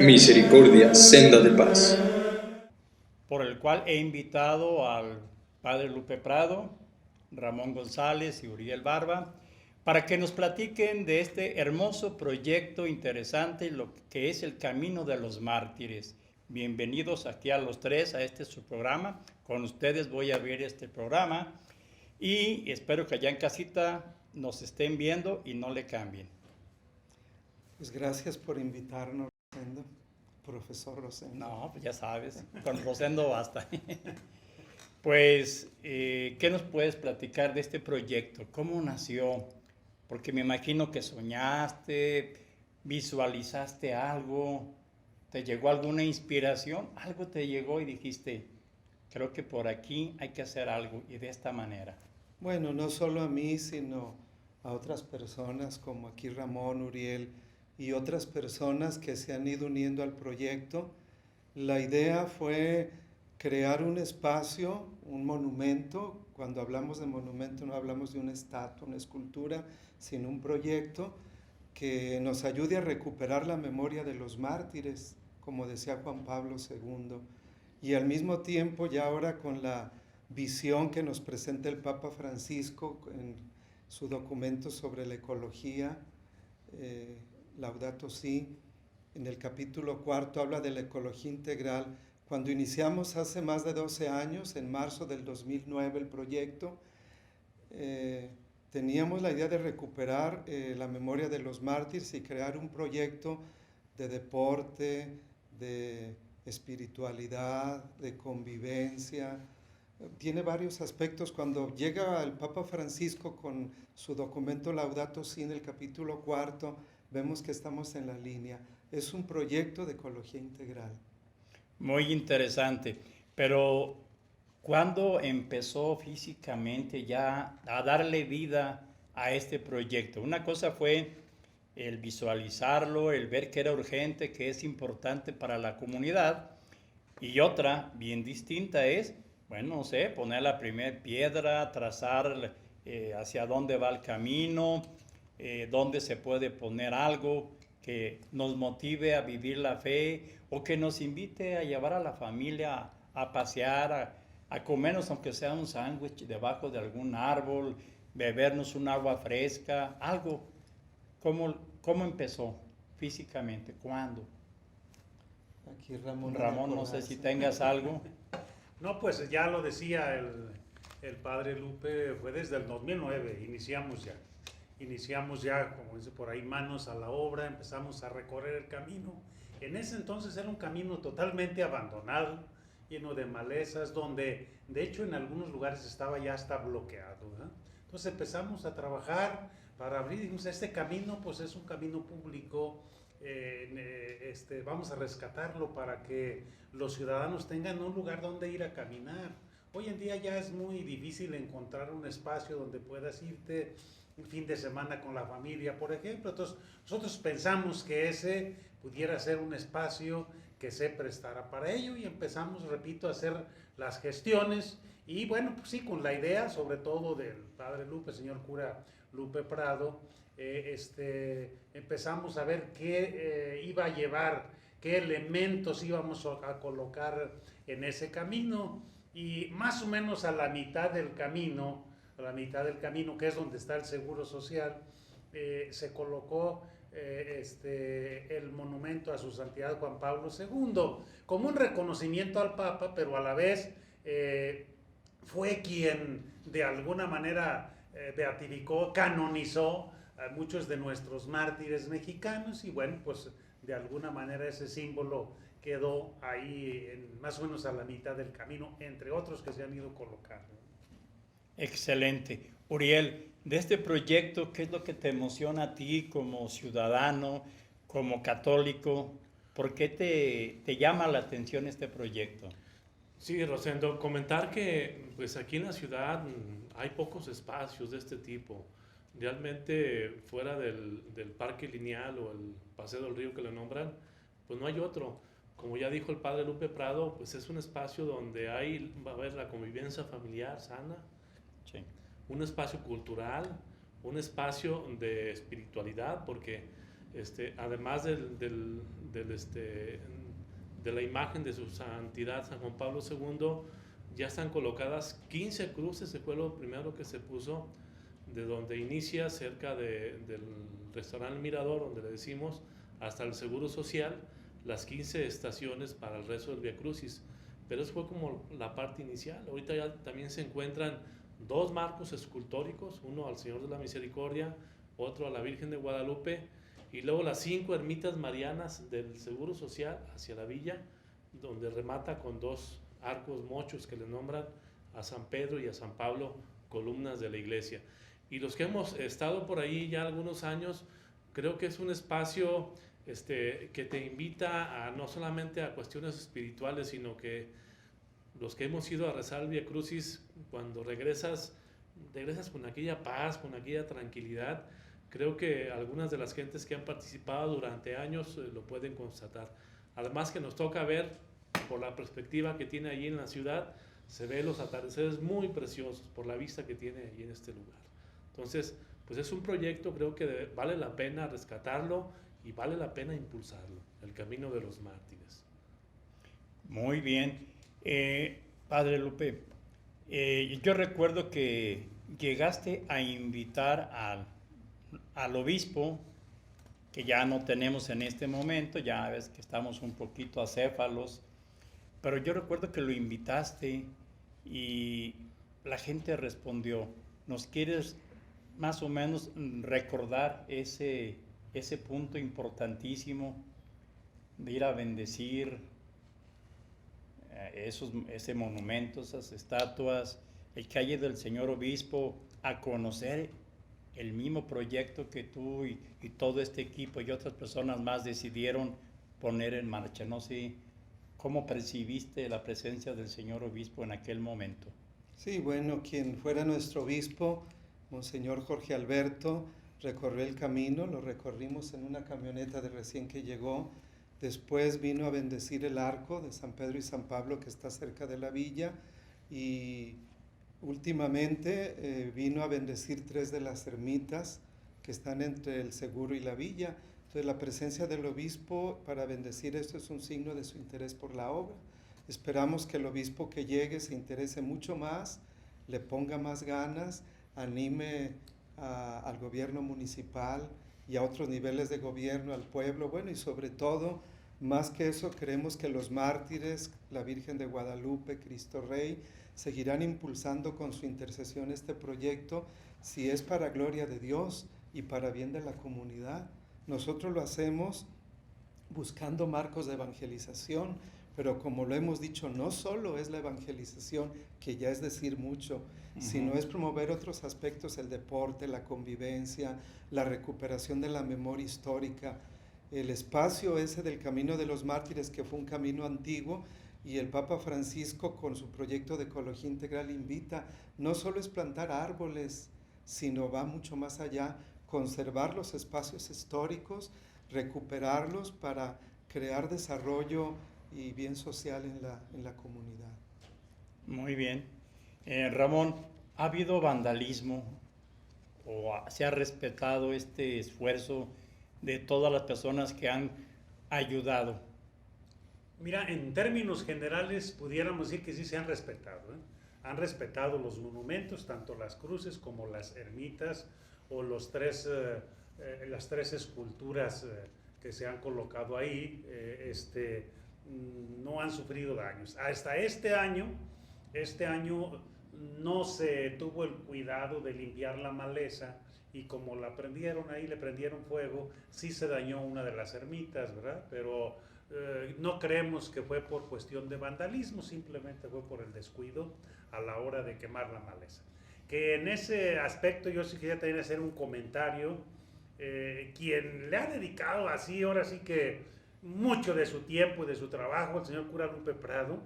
Misericordia, senda de paz. Por el cual he invitado al padre Lupe Prado, Ramón González y Uriel Barba, para que nos platiquen de este hermoso proyecto interesante, lo que es el Camino de los Mártires. Bienvenidos aquí a los tres a este su programa. Con ustedes voy a ver este programa y espero que allá en casita nos estén viendo y no le cambien. Pues gracias por invitarnos, Rosendo, profesor Rosendo. No, pues ya sabes, con Rosendo basta. Pues, ¿qué nos puedes platicar de este proyecto? ¿Cómo nació? Porque me imagino que soñaste, visualizaste algo, te llegó alguna inspiración, algo te llegó y dijiste, creo que por aquí hay que hacer algo y de esta manera. Bueno, no solo a mí, sino a otras personas como aquí Ramón, Uriel y otras personas que se han ido uniendo al proyecto. La idea fue crear un espacio, un monumento. Cuando hablamos de monumento no hablamos de una estatua, una escultura, sino un proyecto que nos ayude a recuperar la memoria de los mártires, como decía Juan Pablo II. Y al mismo tiempo, ya ahora con la visión que nos presenta el Papa Francisco en su documento sobre la ecología, Laudato Si, en el capítulo 4 habla de la ecología integral. Cuando iniciamos hace más de 12 años, en marzo del 2009, el proyecto, teníamos la idea de recuperar la memoria de los mártires y crear un proyecto de deporte, de espiritualidad, de convivencia. Tiene varios aspectos. Cuando llega el Papa Francisco con su documento Laudato Si en el capítulo 4, vemos que estamos en la línea. Es un proyecto de ecología integral. Muy interesante, pero ¿cuándo empezó físicamente ya a darle vida a este proyecto? Una cosa fue el visualizarlo, el ver que era urgente, que es importante para la comunidad, y otra bien distinta es, bueno, no sé, poner la primera piedra, trazar hacia dónde va el camino, dónde se puede poner algo que nos motive a vivir la fe o que nos invite a llevar a la familia a pasear, a comernos aunque sea un sándwich debajo de algún árbol, bebernos un agua fresca, algo. ¿Cómo empezó físicamente? ¿Cuándo? Aquí Ramón, Ramón, no sé si tengas algo. No, pues ya lo decía el padre Lupe, fue desde el 2009, iniciamos ya, como dice por ahí, manos a la obra, empezamos a recorrer el camino. En ese entonces era un camino totalmente abandonado, lleno de malezas, donde de hecho en algunos lugares estaba ya hasta bloqueado, ¿verdad? Entonces empezamos a trabajar para abrir, dijimos, este camino pues es un camino público, vamos a rescatarlo para que los ciudadanos tengan un lugar donde ir a caminar. Hoy en día ya es muy difícil encontrar un espacio donde puedas irte un fin de semana con la familia, por ejemplo. Entonces, nosotros pensamos que ese pudiera ser un espacio que se prestara para ello y empezamos, repito, a hacer las gestiones y bueno, pues sí, con la idea sobre todo del padre Lupe, señor cura Lupe Prado, empezamos a ver qué iba a llevar, qué elementos íbamos a colocar en ese camino y más o menos a la mitad del camino, que es donde está el Seguro Social, se colocó el monumento a su santidad Juan Pablo II, como un reconocimiento al Papa, pero a la vez fue quien de alguna manera beatificó, canonizó a muchos de nuestros mártires mexicanos y bueno, pues de alguna manera ese símbolo quedó ahí más o menos a la mitad del camino, entre otros que se han ido colocando. Excelente. Uriel, de este proyecto, ¿qué es lo que te emociona a ti como ciudadano, como católico? ¿Por qué te llama la atención este proyecto? Sí, Rosendo, comentar que pues aquí en la ciudad hay pocos espacios de este tipo. Realmente fuera del parque lineal o el paseo del río que lo nombran, pues no hay otro. Como ya dijo el padre Lupe Prado, pues es un espacio donde va a haber la convivencia familiar sana, Sí. un espacio cultural, un espacio de espiritualidad, porque además de la imagen de su santidad San Juan Pablo II, ya están colocadas 15 cruces, fue lo primero que se puso, de donde inicia cerca del restaurante Mirador, donde le decimos, hasta el Seguro Social, las 15 estaciones para el resto del Vía Crucis. Pero eso fue como la parte inicial. Ahorita ya también se encuentran 2 marcos escultóricos, uno al Señor de la Misericordia, otro a la Virgen de Guadalupe, y luego las 5 ermitas marianas del Seguro Social hacia la villa, donde remata con 2 arcos mochos que le nombran a San Pedro y a San Pablo, columnas de la iglesia. Y los que hemos estado por ahí ya algunos años, creo que es un espacio que te invita a no solamente a cuestiones espirituales, sino que los que hemos ido a rezar el Vía Crucis, cuando regresas con aquella paz, con aquella tranquilidad. Creo que algunas de las gentes que han participado durante años lo pueden constatar. Además que nos toca ver, por la perspectiva que tiene allí en la ciudad, se ve los atardeceres muy preciosos por la vista que tiene allí en este lugar. Entonces, pues es un proyecto, creo que vale la pena rescatarlo y vale la pena impulsarlo, el Camino de los Mártires. Muy bien. Padre Lupe, yo recuerdo que llegaste a invitar al obispo, que ya no tenemos en este momento, ya ves que estamos un poquito acéfalos, pero yo recuerdo que lo invitaste y la gente respondió. ¿Nos quieres más o menos recordar ese punto importantísimo de ir a bendecir ese monumento, esas estatuas, el que haya del señor obispo a conocer el mismo proyecto que tú y todo este equipo y otras personas más decidieron poner en marcha? No sé cómo percibiste la presencia del señor obispo en aquel momento. Sí, bueno, quien fuera nuestro obispo, Monseñor Jorge Alberto, recorrió el camino, lo recorrimos en una camioneta de recién que llegó. Después vino a bendecir el arco de San Pedro y San Pablo que está cerca de la villa, y últimamente vino a bendecir 3 de las ermitas que están entre el Seguro y la villa. Entonces la presencia del obispo para bendecir esto es un signo de su interés por la obra. Esperamos que el obispo que llegue se interese mucho más, le ponga más ganas, anime al gobierno municipal y a otros niveles de gobierno, al pueblo. Bueno, y sobre todo, más que eso, creemos que los mártires, la Virgen de Guadalupe, Cristo Rey, seguirán impulsando con su intercesión este proyecto, si es para gloria de Dios y para bien de la comunidad. Nosotros lo hacemos buscando marcos de evangelización, pero como lo hemos dicho, no solo es la evangelización, que ya es decir mucho, sino es promover otros aspectos, el deporte, la convivencia, la recuperación de la memoria histórica, el espacio ese del Camino de los Mártires, que fue un camino antiguo, y el Papa Francisco con su proyecto de ecología integral invita, no solo es plantar árboles, sino va mucho más allá, conservar los espacios históricos, recuperarlos para crear desarrollo y bien social en la comunidad. Muy bien. Ramón, ¿ha habido vandalismo o se ha respetado este esfuerzo de todas las personas que han ayudado? Mira, en términos generales pudiéramos decir que sí se han respetado, ¿eh? Han respetado los monumentos, tanto las cruces como las ermitas o las 3 esculturas que se han colocado ahí, no han sufrido daños. Hasta este año no se tuvo el cuidado de limpiar la maleza, y como la prendieron ahí, le prendieron fuego, sí se dañó una de las ermitas, ¿verdad? Pero no creemos que fue por cuestión de vandalismo, simplemente fue por el descuido a la hora de quemar la maleza. Que en ese aspecto yo sí quería también hacer un comentario. Quien le ha dedicado así, ahora sí que mucho de su tiempo y de su trabajo, el señor cura Lupe Prado,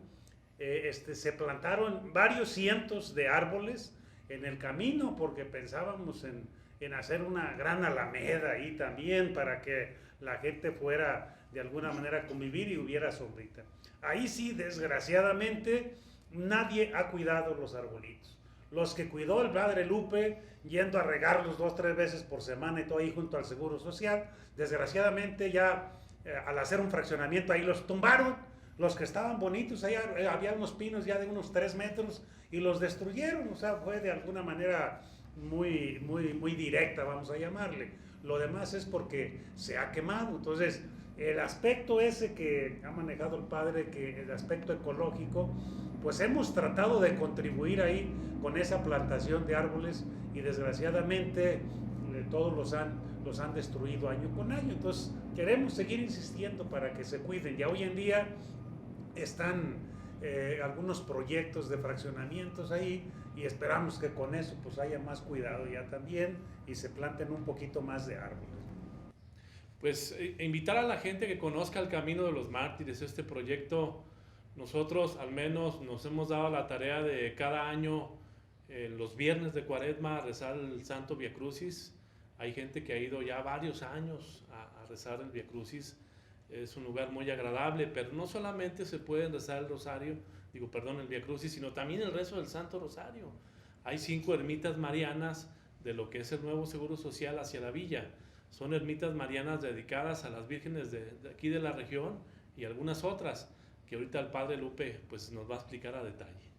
se plantaron varios cientos de árboles en el camino, porque pensábamos en hacer una gran alameda ahí también para que la gente fuera de alguna manera a convivir y hubiera sombrita. Ahí sí, desgraciadamente, nadie ha cuidado los arbolitos. los que cuidó el padre Lupe, yendo a regarlos 2 o 3 veces por semana y todo ahí junto al Seguro Social. Desgraciadamente ya al hacer un fraccionamiento ahí los tumbaron, los que estaban bonitos, ahí había unos pinos ya de unos 3 metros y los destruyeron, o sea, fue de alguna manera muy directa, vamos a llamarle. Lo demás es porque se ha quemado. Entonces, el aspecto ese que ha manejado el padre, que el aspecto ecológico, pues hemos tratado de contribuir ahí con esa plantación de árboles y desgraciadamente todos los han destruido año con año. Entonces, queremos seguir insistiendo para que se cuiden. Ya hoy en día están algunos proyectos de fraccionamientos ahí y esperamos que con eso pues haya más cuidado ya también y se planten un poquito más de árboles. Pues invitar a la gente que conozca el Camino de los Mártires, este proyecto. Nosotros al menos nos hemos dado la tarea de cada año, los viernes de Cuaresma, rezar el Santo Via Crucis. Hay gente que ha ido ya varios años a rezar el Via Crucis. Es un lugar muy agradable, pero no solamente se puede rezar el Via Crucis, sino también el rezo del Santo Rosario. Hay 5 ermitas marianas de lo que es el nuevo Seguro Social hacia la villa. Son ermitas marianas dedicadas a las vírgenes de aquí de la región y algunas otras que ahorita el padre Lupe pues nos va a explicar a detalle.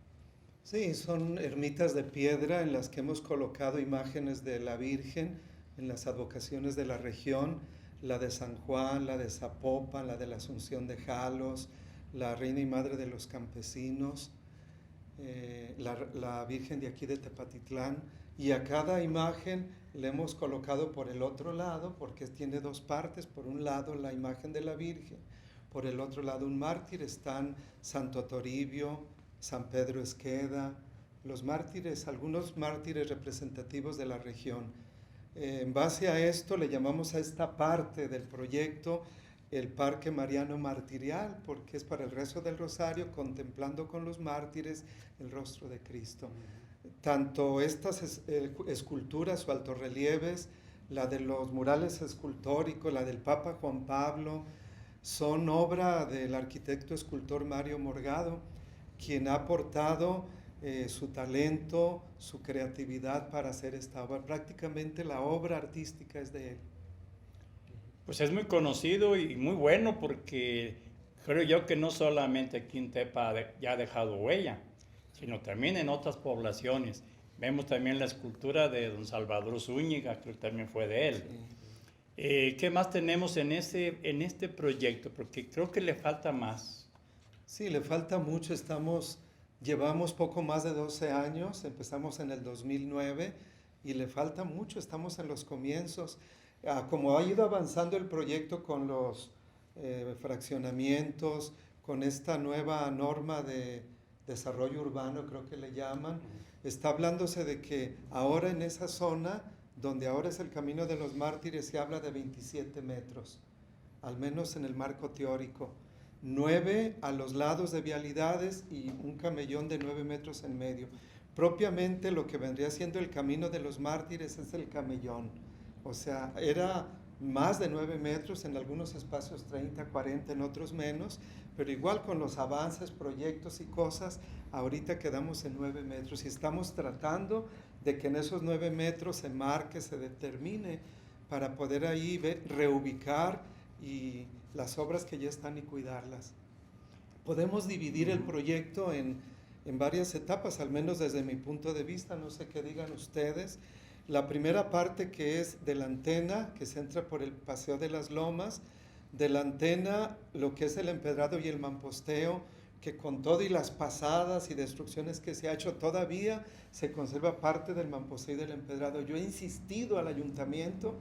Sí, son ermitas de piedra en las que hemos colocado imágenes de la Virgen en las advocaciones de la región, la de San Juan, la de Zapopan, la de la Asunción de Jalos, la Reina y Madre de los Campesinos, la Virgen de aquí de Tepatitlán, y a cada imagen le hemos colocado por el otro lado, porque tiene 2 partes, por un lado la imagen de la Virgen, por el otro lado un mártir. Están Santo Toribio, San Pedro Esqueda, los mártires, algunos mártires representativos de la región. En base a esto le llamamos a esta parte del proyecto el Parque Mariano Martirial, porque es para el rezo del Rosario, contemplando con los mártires el rostro de Cristo. Tanto estas esculturas o altorrelieves, la de los murales escultóricos, la del Papa Juan Pablo, son obra del arquitecto escultor Mario Morgado, quien ha aportado su talento, su creatividad para hacer esta obra. Prácticamente la obra artística es de él. Pues es muy conocido y muy bueno porque creo yo que no solamente aquí en Tepa ya ha dejado huella, sino también en otras poblaciones. Vemos también la escultura de don Salvador Zúñiga, creo que también fue de él. Sí. ¿Qué más tenemos en este proyecto? Porque creo que le falta más. Sí, le falta mucho. Llevamos poco más de 12 años, empezamos en el 2009 y le falta mucho, estamos en los comienzos. Como ha ido avanzando el proyecto con los fraccionamientos, con esta nueva norma de desarrollo urbano, creo que le llaman, está hablándose de que ahora en esa zona, donde ahora es el Camino de los Mártires, se habla de 27 metros, al menos en el marco teórico. 9 a los lados de vialidades y un camellón de 9 metros en medio. Propiamente lo que vendría siendo el Camino de los Mártires es el camellón. O sea, era más de 9 metros, en algunos espacios 30, 40, en otros menos, pero igual con los avances, proyectos y cosas, ahorita quedamos en 9 metros y estamos tratando de que en esos 9 metros se marque, se determine, para poder ahí reubicar y las obras que ya están y cuidarlas. Podemos dividir el proyecto en varias etapas, al menos desde mi punto de vista, no sé qué digan ustedes. La primera parte, que es de la antena, que se entra por el Paseo de las Lomas, de la antena lo que es el empedrado y el mamposteo, que con todo y las pasadas y destrucciones que se ha hecho, todavía se conserva parte del mamposteo y del empedrado. Yo he insistido al ayuntamiento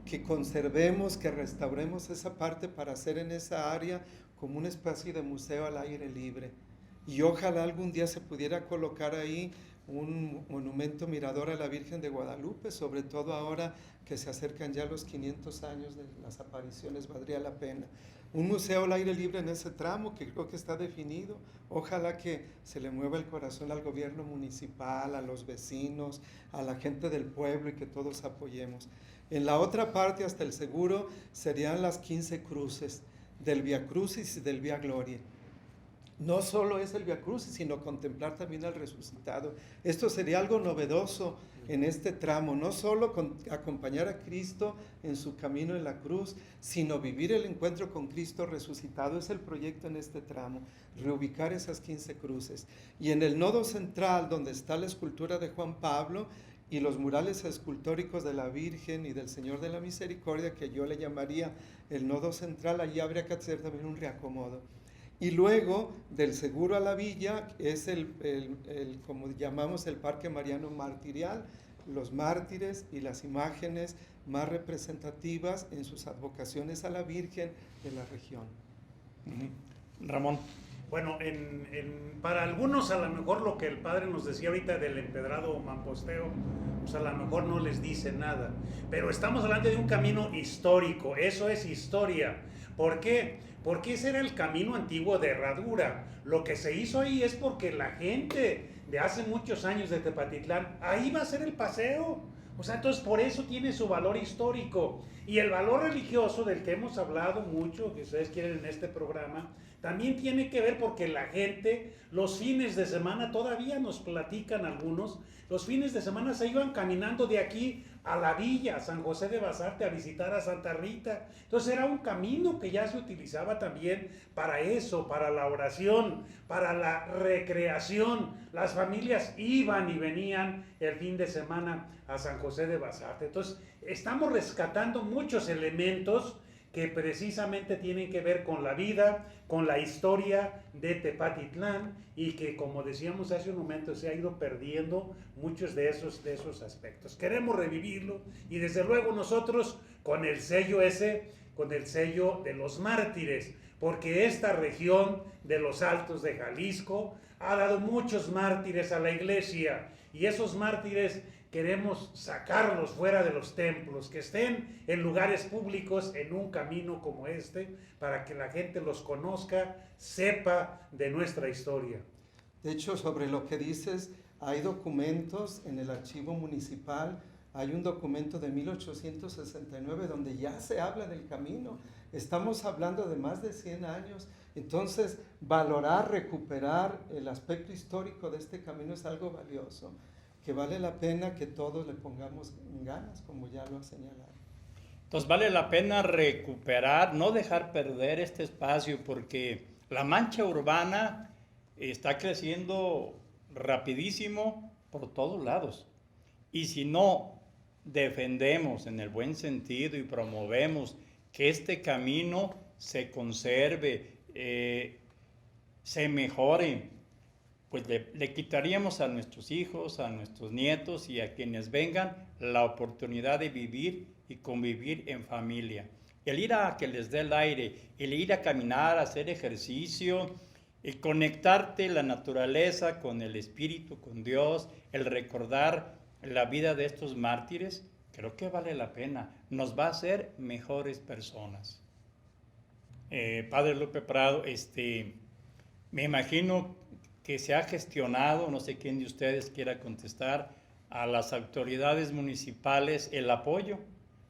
que conservemos, que restauremos esa parte para hacer en esa área como un espacio de museo al aire libre. Y ojalá algún día se pudiera colocar ahí un monumento mirador a la Virgen de Guadalupe, sobre todo ahora que se acercan ya los 500 años de las apariciones, valdría la pena. Un museo al aire libre en ese tramo que creo que está definido. Ojalá que se le mueva el corazón al gobierno municipal, a los vecinos, a la gente del pueblo y que todos apoyemos. En la otra parte, hasta el Seguro, serían las 15 cruces del Via Crucis y del Via Gloria. no solo es el Vía Crucis, sino contemplar también al resucitado. Esto sería algo novedoso en este tramo, no solo acompañar a Cristo en su camino en la cruz, sino vivir el encuentro con Cristo resucitado. Es el proyecto en este tramo, reubicar esas 15 cruces. Y en el nodo central, donde está la escultura de Juan Pablo y los murales escultóricos de la Virgen y del Señor de la Misericordia, que yo le llamaría el nodo central, allí habría que hacer también un reacomodo. Y luego, del Seguro a la Villa, es como llamamos el Parque Mariano Martirial, los mártires y las imágenes más representativas en sus advocaciones a la Virgen de la región. Ramón. Bueno, para algunos a lo mejor lo que el padre nos decía ahorita del empedrado o mamposteo, pues a lo mejor no les dice nada. Pero estamos hablando de un camino histórico, eso es historia. ¿Por qué? Porque ese era el camino antiguo de Herradura. Lo que se hizo ahí es porque la gente de hace muchos años de Tepatitlán, ahí va a ser el paseo. O sea, entonces por eso tiene su valor histórico. Y el valor religioso del que hemos hablado mucho, que ustedes quieren en este programa, también tiene que ver porque la gente, los fines de semana, todavía nos platican algunos, los fines de semana se iban caminando de aquí a la villa, a San José de Basarte, a visitar a Santa Rita. Entonces era un camino que ya se utilizaba también para eso, para la oración, para la recreación. Las familias iban y venían el fin de semana a San José de Basarte. Entonces estamos rescatando muchos elementos que precisamente tienen que ver con la vida, con la historia de Tepatitlán, y que, como decíamos hace un momento, se ha ido perdiendo muchos de esos aspectos. Queremos revivirlo, y desde luego nosotros con el sello con el sello de los mártires, porque esta región de los Altos de Jalisco ha dado muchos mártires a la iglesia, y esos mártires queremos sacarlos fuera de los templos, que estén en lugares públicos, en un camino como este, para que la gente los conozca, sepa de nuestra historia. De hecho, sobre lo que dices, hay documentos en el archivo municipal, hay un documento de 1869 donde ya se habla del camino. Estamos hablando de más de 100 años. Entonces, valorar, recuperar el aspecto histórico de este camino es algo valioso, que vale la pena que todos le pongamos ganas, como ya lo ha señalado. Entonces vale la pena recuperar, no dejar perder este espacio, porque la mancha urbana está creciendo rapidísimo por todos lados. Y si no defendemos en el buen sentido y promovemos que este camino se conserve, se mejore, pues le quitaríamos a nuestros hijos, a nuestros nietos y a quienes vengan la oportunidad de vivir y convivir en familia. El ir a que les dé el aire, el ir a caminar, a hacer ejercicio, el conectarte la naturaleza con el espíritu, con Dios, el recordar la vida de estos mártires, creo que vale la pena. Nos va a hacer mejores personas. Padre Lupe Prado, me imagino que se ha gestionado, no sé quién de ustedes quiera contestar, a las autoridades municipales el apoyo.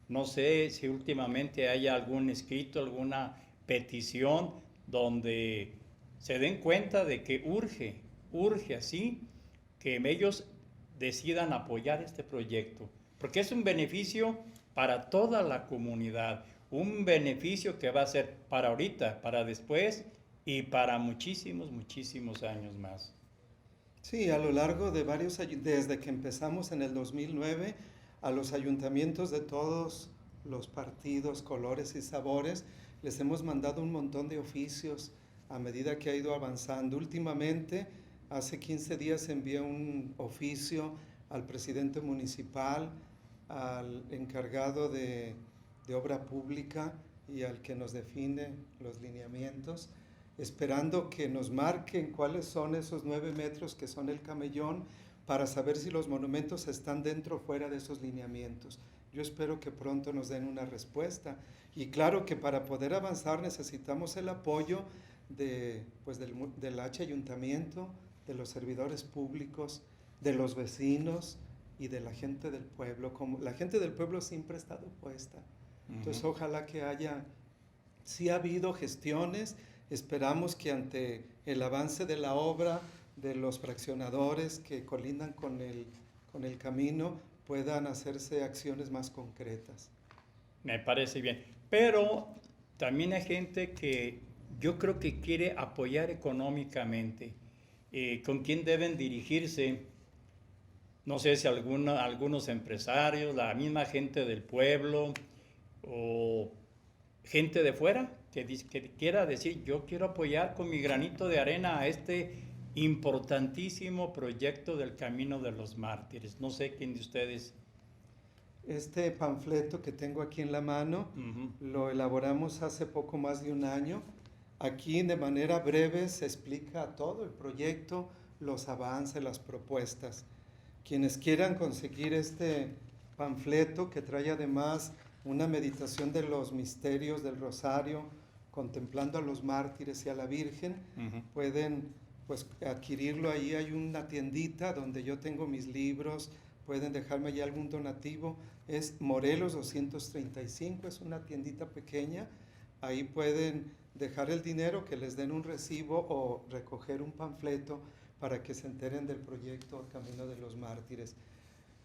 No sé si últimamente haya algún escrito, alguna petición donde se den cuenta de que urge así que ellos decidan apoyar este proyecto, porque es un beneficio para toda la comunidad, un beneficio que va a ser para ahorita, para después y para muchísimos años más. Sí, a lo largo de desde que empezamos en el 2009, a los ayuntamientos de todos los partidos, colores y sabores, les hemos mandado un montón de oficios a medida que ha ido avanzando. Últimamente, hace 15 días envié un oficio al presidente municipal, al encargado de obra pública y al que nos define los lineamientos, esperando que nos marquen cuáles son esos 9 metros que son el camellón, para saber si los monumentos están dentro o fuera de esos lineamientos. Yo espero que pronto nos den una respuesta. Y claro que para poder avanzar necesitamos el apoyo del H ayuntamiento, de los servidores públicos, de los vecinos y de la gente del pueblo. Como la gente del pueblo siempre ha estado puesta. Entonces ojalá que sí ha habido gestiones. Esperamos que ante el avance de la obra, de los fraccionadores que colindan con el camino, puedan hacerse acciones más concretas. Me parece bien. Pero también hay gente que yo creo que quiere apoyar económicamente. ¿Con quién deben dirigirse? No sé si algunos empresarios, la misma gente del pueblo o gente de fuera que quiera decir, yo quiero apoyar con mi granito de arena a este importantísimo proyecto del Camino de los Mártires. No sé quién de ustedes. Este panfleto que tengo aquí en la mano, lo elaboramos hace poco más de un año. Aquí de manera breve se explica todo el proyecto, los avances, las propuestas. Quienes quieran conseguir este panfleto, que trae además una meditación de los misterios del Rosario, contemplando a los mártires y a la Virgen, pueden pues adquirirlo. Ahí hay una tiendita donde yo tengo mis libros, pueden dejarme allí algún donativo. Es Morelos 235, es una tiendita pequeña. Ahí pueden dejar el dinero, que les den un recibo o recoger un panfleto para que se enteren del proyecto Camino de los Mártires.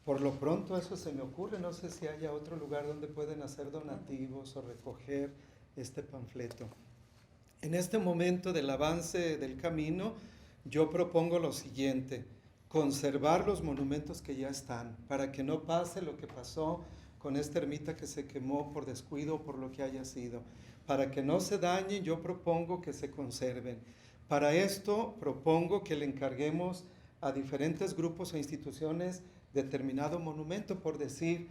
Por lo pronto eso se me ocurre, no sé si haya otro lugar donde pueden hacer donativos o recoger este panfleto. En este momento del avance del camino, yo propongo lo siguiente: conservar los monumentos que ya están, para que no pase lo que pasó con esta ermita que se quemó por descuido o por lo que haya sido. Para que no se dañen, yo propongo que se conserven. Para esto, propongo que le encarguemos a diferentes grupos e instituciones determinado monumento, por decir,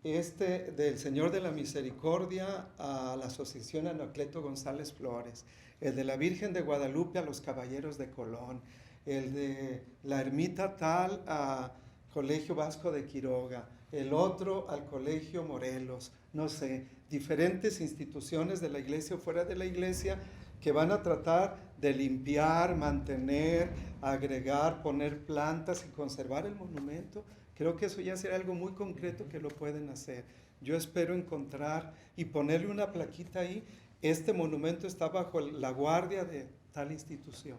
este del Señor de la Misericordia a la Asociación Anacleto González Flores, el de la Virgen de Guadalupe a los Caballeros de Colón, el de la ermita tal a Colegio Vasco de Quiroga, el otro al Colegio Morelos, no sé, diferentes instituciones de la iglesia o fuera de la iglesia que van a tratar de limpiar, mantener, agregar, poner plantas y conservar el monumento. Creo que eso ya será algo muy concreto que lo pueden hacer. Yo espero encontrar y ponerle una plaquita ahí: este monumento está bajo la guardia de tal institución.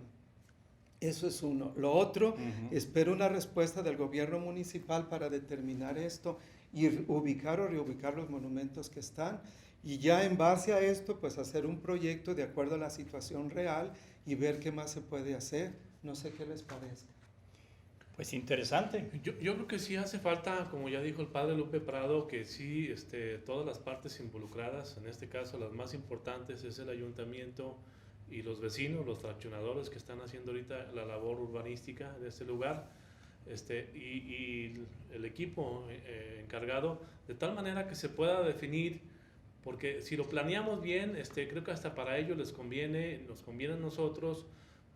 Eso es uno. Lo otro, espero una respuesta del gobierno municipal para determinar esto y ubicar o reubicar los monumentos que están. Y ya en base a esto, pues hacer un proyecto de acuerdo a la situación real y ver qué más se puede hacer. No sé qué les parezca. Pues interesante. Yo creo que sí hace falta, como ya dijo el padre Lupe Prado, que sí todas las partes involucradas, en este caso las más importantes es el ayuntamiento y los vecinos, los fraccionadores que están haciendo ahorita la labor urbanística de este lugar, y el equipo encargado, de tal manera que se pueda definir, porque si lo planeamos bien, creo que hasta para ellos les conviene, nos conviene a nosotros,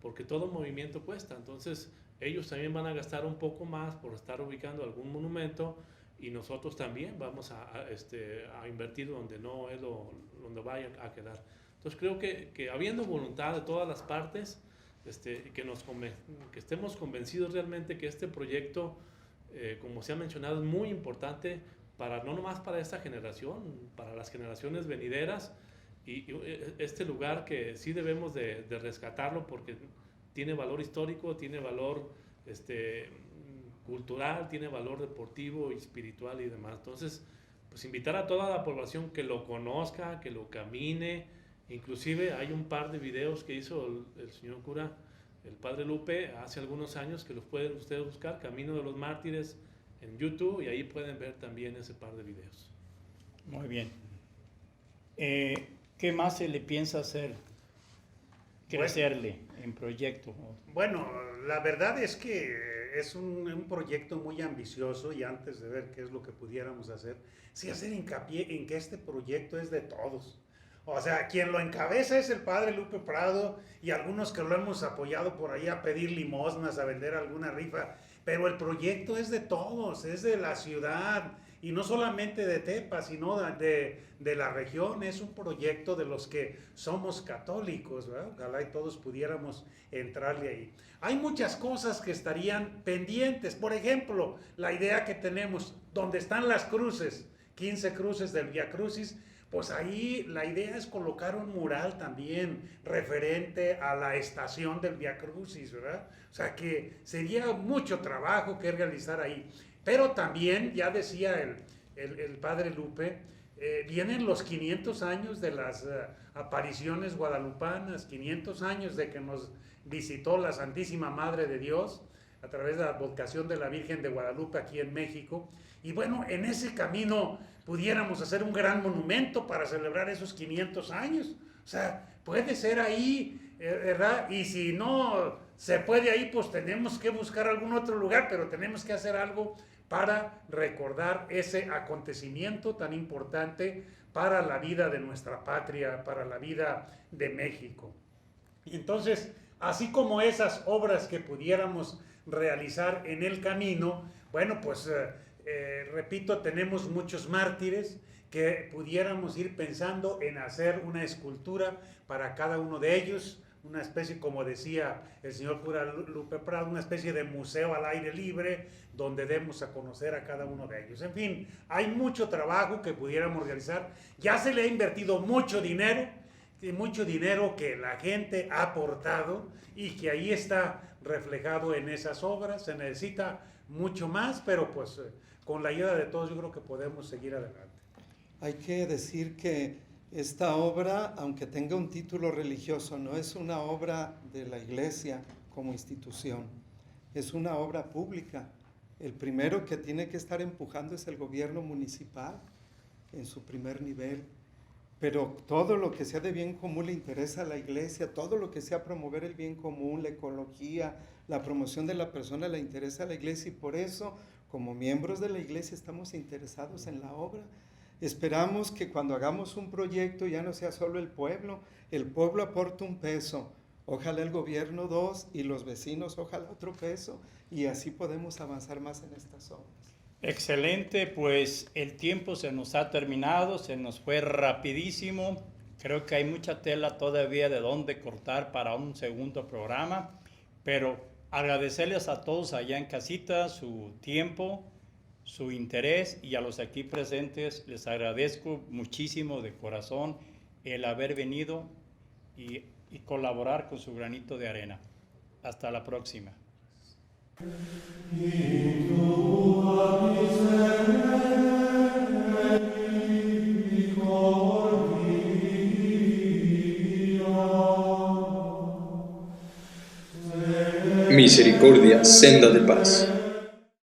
porque todo movimiento cuesta. Entonces ellos también van a gastar un poco más por estar ubicando algún monumento, y nosotros también vamos a invertir donde no es donde vaya a quedar. Entonces creo que habiendo voluntad de todas las partes, que estemos convencidos realmente que este proyecto, como se ha mencionado, es muy importante no nomás para esta generación, para las generaciones venideras, y este lugar que sí debemos de rescatarlo, porque tiene valor histórico, tiene valor cultural, tiene valor deportivo y espiritual y demás. Entonces, pues invitar a toda la población que lo conozca, que lo camine. Inclusive hay un par de videos que hizo el señor cura, el padre Lupe, hace algunos años, que los pueden ustedes buscar, Camino de los Mártires, en YouTube, y ahí pueden ver también ese par de videos. Muy bien. ¿Qué más se le piensa hacer? Crecerle en proyecto. Bueno, la verdad es que es un proyecto muy ambicioso, y antes de ver qué es lo que pudiéramos hacer, sí hacer hincapié en que este proyecto es de todos. O sea, quien lo encabeza es el padre Lupe Prado y algunos que lo hemos apoyado por ahí a pedir limosnas, a vender alguna rifa, pero el proyecto es de todos, es de la ciudad, y no solamente de Tepa, sino de la región. Es un proyecto de los que somos católicos, ¿verdad? Ojalá y todos pudiéramos entrarle ahí. Hay muchas cosas que estarían pendientes. Por ejemplo, la idea que tenemos, donde están las cruces, 15 cruces del Vía Crucis, pues ahí la idea es colocar un mural también referente a la estación del Vía Crucis, ¿verdad? O sea que sería mucho trabajo que realizar ahí. Pero también, ya decía el padre Lupe, vienen los 500 años de las apariciones guadalupanas, 500 años de que nos visitó la Santísima Madre de Dios a través de la advocación de la Virgen de Guadalupe aquí en México. Y bueno, en ese camino pudiéramos hacer un gran monumento para celebrar esos 500 años. O sea, puede ser ahí, ¿verdad? Y si no se puede ahí, pues tenemos que buscar algún otro lugar, pero tenemos que hacer algo para recordar ese acontecimiento tan importante para la vida de nuestra patria, para la vida de México. Y entonces, así como esas obras que pudiéramos realizar en el camino, bueno, pues repito, tenemos muchos mártires que pudiéramos ir pensando en hacer una escultura para cada uno de ellos, una especie, como decía el señor cura Lupe Prado, una especie de museo al aire libre donde demos a conocer a cada uno de ellos. En fin, hay mucho trabajo que pudiéramos realizar. Ya se le ha invertido mucho dinero que la gente ha aportado y que ahí está reflejado en esas obras. Se necesita mucho más, pero pues con la ayuda de todos yo creo que podemos seguir adelante. Hay que decir que esta obra, aunque tenga un título religioso, no es una obra de la Iglesia como institución, es una obra pública. El primero que tiene que estar empujando es el gobierno municipal en su primer nivel, pero todo lo que sea de bien común le interesa a la Iglesia, todo lo que sea promover el bien común, la ecología, la promoción de la persona le interesa a la Iglesia, y por eso, como miembros de la Iglesia, estamos interesados en la obra. Esperamos que cuando hagamos un proyecto ya no sea solo el pueblo aporta un peso, ojalá el gobierno 2 y los vecinos ojalá otro peso, y así podemos avanzar más en estas obras. Excelente, pues el tiempo se nos ha terminado, se nos fue rapidísimo. Creo que hay mucha tela todavía de dónde cortar para un segundo programa, pero agradecerles a todos allá en casita su tiempo, su interés, y a los aquí presentes les agradezco muchísimo de corazón el haber venido y colaborar con su granito de arena. Hasta la próxima. Misericordia, senda de paz.